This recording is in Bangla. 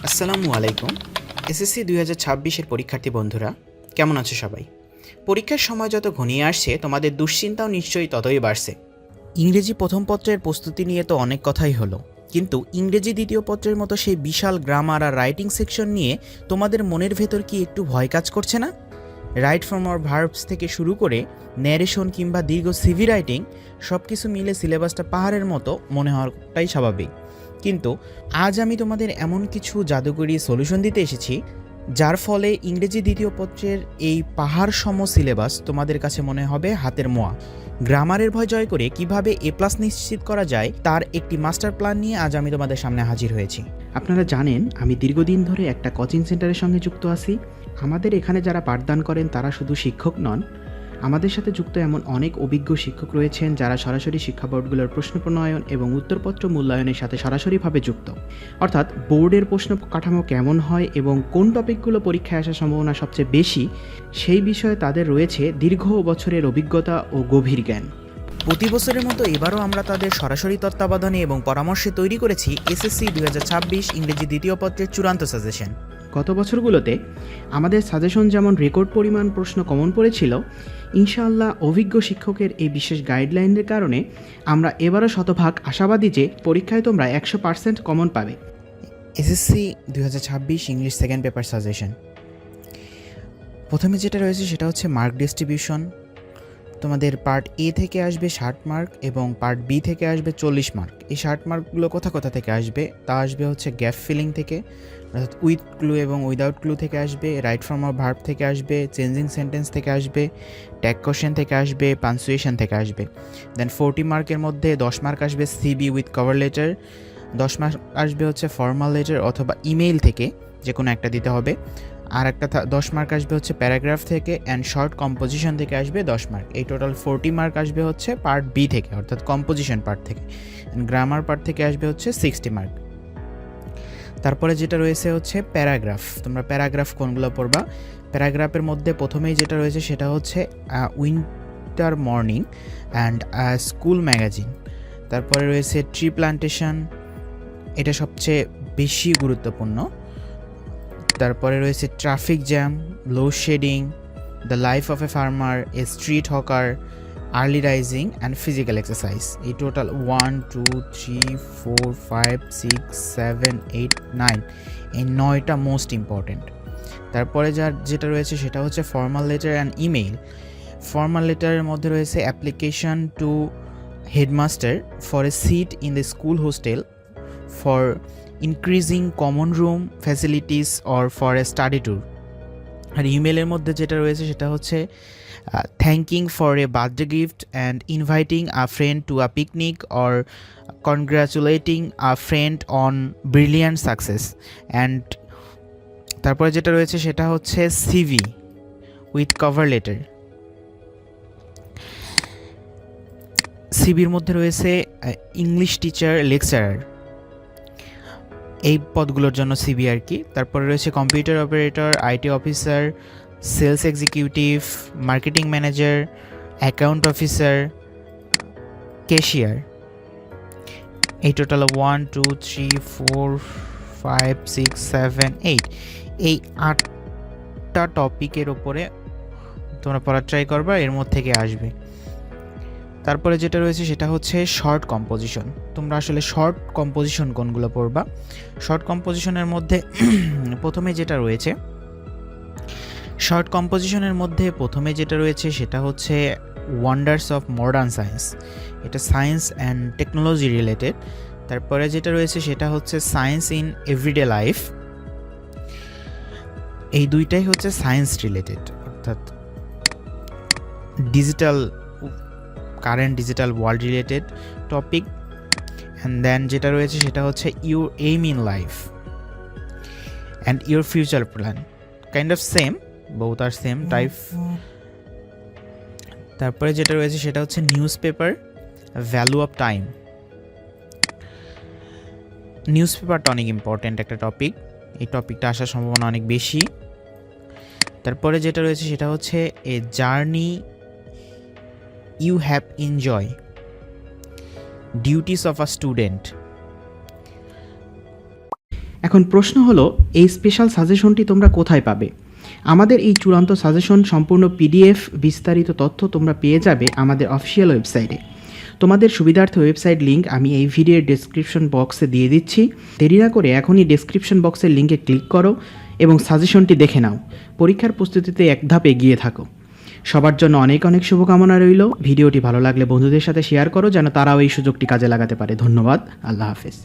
আসসালামু আলাইকুম। এসএসসি 2026-এর পরীক্ষার্থী বন্ধুরা, কেমন আছো সবাই? পরীক্ষার সময় যত ঘনিয়ে আসছে তোমাদের দুশ্চিন্তাও নিশ্চয়ই ততই বাড়ছে। ইংরেজি প্রথম পত্রের প্রস্তুতি নিয়ে তো অনেক কথাই হলো, কিন্তু ইংরেজি দ্বিতীয় পত্রের মতো সেই বিশাল গ্রামার আর রাইটিং সেকশন নিয়ে তোমাদের মনের ভেতর কি একটু ভয় কাজ করছে না? রাইট ফ্রম অর ভার্বস থেকে শুরু করে ন্যারেশন কিংবা দীর্ঘ সিভি রাইটিং সব কিছু মিলে সিলেবাসটা পাহাড়ের মতো মনে হওয়াটাই স্বাভাবিক। কিন্তু আজ আমি তোমাদের এমন কিছু জাদুকরী সলিউশন দিতে এসেছি যার ফলে ইংরেজি দ্বিতীয় পত্রের এই পাহাড় সম সিলেবাস তোমাদের কাছে মনে হবে হাতের মোয়া। গ্রামারের ভয় জয় করে কিভাবে A+ নিশ্চিত করা যায় তার একটি মাস্টার প্ল্যান নিয়ে আজ আমি তোমাদের সামনে হাজির হয়েছি। আপনারা জানেন আমি দীর্ঘদিন ধরে একটা কোচিং সেন্টারের সঙ্গে যুক্ত আছি। আমাদের এখানে যারা পাঠদান করেন তারা শুধু শিক্ষক নন, আমাদের সাথে যুক্ত এমন অনেক অভিজ্ঞ শিক্ষক রয়েছেন যারা সরাসরি শিক্ষা বোর্ডগুলোর প্রশ্ন প্রণয়ন এবং উত্তরপত্র মূল্যায়নের সাথে সরাসরিভাবে যুক্ত। অর্থাৎ বোর্ডের প্রশ্ন কাঠামো কেমন হয় এবং কোন টপিকগুলো পরীক্ষায় আসার সম্ভাবনা সবচেয়ে বেশি, সেই বিষয়ে তাদের রয়েছে দীর্ঘ বছরের অভিজ্ঞতা ও গভীর জ্ঞান। প্রতি বছরের মতো এবারও আমরা তাদের সরাসরি তত্ত্বাবধানে এবং পরামর্শে তৈরি করেছি এসএসসি 2026 ইংরেজি দ্বিতীয় পত্রের চূড়ান্ত সাজেশন। গত বছরগুলোতে আমাদের সাজেশন যেমন রেকর্ড পরিমাণ প্রশ্ন কমন পড়েছিল, ইনশাআল্লাহ অভিজ্ঞ শিক্ষকের এই বিশেষ গাইডলাইনের কারণে আমরা এবারও শতভাগ আশাবাদী যে পরীক্ষায় তোমরা 100% কমন পাবে। SSC 2026 English second paper suggestion. প্রথমে যেটা রয়েছে সেটা হচ্ছে মার্ক ডিস্ট্রিবিউশন। তোমাদের পার্ট এ থেকে আসবে 60 মার্ক এবং পার্ট বি থেকে আসবে 40 মার্ক। এই 60 মার্কগুলো কোথা থেকে আসবে? তা আসবে হচ্ছে গ্যাপ ফিলিং থেকে, অর্থাৎ উইথ ক্লু এবং উইদাউট ক্লু থেকে আসবে, রাইট ফ্রম অর ভার্ব থেকে আসবে, চেঞ্জিং সেন্টেন্স থেকে আসবে, ট্যাগ কোশ্চেন থেকে আসবে, পাঞ্চুয়েশন থেকে আসবে। দেন 40 মার্কের মধ্যে 10 মার্ক আসবে CB with cover letter, 10 mark আসবে হচ্ছে ফর্মাল লেটার অথবা ইমেইল থেকে, যে কোনো একটা দিতে হবে। আর একটা 10 মার্ক আসবে হচ্ছে প্যারাগ্রাফ থেকে, অ্যান্ড শর্ট কম্পোজিশন থেকে আসবে 10 মার্ক। এই টোটাল 40 মার্ক আসবে হচ্ছে পার্ট বি থেকে, অর্থাৎ কম্পোজিশন পার্ট থেকে। গ্রামার পার্ট থেকে আসবে হচ্ছে 60 মার্ক। তারপরে যেটা রয়েছে হচ্ছে প্যারাগ্রাফ। তোমরা প্যারাগ্রাফ কোনগুলো পড়বা? প্যারাগ্রাফের মধ্যে প্রথমেই যেটা রয়েছে সেটা হচ্ছে winter morning and school magazine. তারপরে রয়েছে ট্রি প্ল্যান্টেশন, এটা সবচেয়ে বেশি গুরুত্বপূর্ণ। তারপরে রয়েছে traffic jam, load shedding, the life of a farmer, a street hawker, early rising and physical exercise. এই টোটাল 1 2 3 4 5 6 7 8 9, এই 9টা মোস্ট ইম্পর্টেন্ট। তারপরে যেটা রয়েছে সেটা হচ্ছে formal letter and email. Formal লেটারের মধ্যে রয়েছে application to headmaster for a seat in the school hostel, for increasing common room facilities or for a study tour. আর ইমেলের মধ্যে যেটা রয়েছে সেটা হচ্ছে thanking for a birthday gift and inviting a friend to a picnic or congratulating a friend on brilliant success. And তারপরে যেটা রয়েছে সেটা হচ্ছে সিভি উইথ কভার লেটার। সিভির মধ্যে রয়েছে ইংলিশ টিচার, লেকচারার, এই পদগুলোর জন্য সিভি আর কি। তারপরে রয়েছে computer operator, IT officer, sales executive, marketing manager, account officer, cashier. এই টোটাল 1 2 3 4 5 6 7 8, এই 8টা টপিকের ওপরে তোমরা পড়ার ট্রাই করবা, এর মধ্যে থেকে আসবে। তারপরে যেটা রয়েছে সেটা হচ্ছে শর্ট কম্পোজিশন। তোমরা আসলে শর্ট কম্পোজিশন কোনগুলো পড়বা? শর্ট কম্পোজিশনের মধ্যে প্রথমে যেটা রয়েছে সেটা হচ্ছে ওয়ান্ডার্স অফ মডার্ন সায়েন্স। এটা সায়েন্স অ্যান্ড টেকনোলজি রিলেটেড। তারপরে যেটা রয়েছে সেটা হচ্ছে সায়েন্স ইন এভরিডে লাইফ। এই দুইটাই হচ্ছে সায়েন্স রিলেটেড, অর্থাৎ current digital world related topic. And then যেটা রয়েছে সেটা হচ্ছে your aim in life and your future plan. Kind of same, both are same type. তারপরে যেটা রয়েছে সেটা হচ্ছে news paper, value of time. News পেপারটা অনেক ইম্পর্ট্যান্ট একটা টপিক, এই টপিকটা আসার সম্ভাবনা অনেক বেশি। তারপরে যেটা রয়েছে সেটা হচ্ছে a journey you have enjoy, duties of a student, এখন প্রশ্ন হলো, এই স্পেশাল সাজেশনটি তোমরা কোথায় পাবে? আমাদের এই চূড়ান্ত সাজেশন সম্পূর্ণ পিডিএফ বিস্তারিত তথ্য তোমরা পেয়ে যাবে আমাদের অফিসিয়াল ওয়েবসাইটে। তোমাদের সুবিধার্থে ওয়েবসাইট লিঙ্ক আমি এই ভিডিওর ডেসক্রিপশন বক্সে দিয়ে দিচ্ছি। দেরি না করে এখনই ডেসক্রিপশন বক্সের লিঙ্কে ক্লিক করো এবং সাজেশনটি দেখে নাও। পরীক্ষার প্রস্তুতিতে এক ধাপ এগিয়ে থাকো। সবার জন্য অনেক অনেক শুভকামনা রইল। ভিডিওটি ভালো লাগলে বন্ধুদের সাথে শেয়ার করো যেন তারাও এই সুযোগটি কাজে লাগাতে পারে। ধন্যবাদ। আল্লাহ হাফেজ।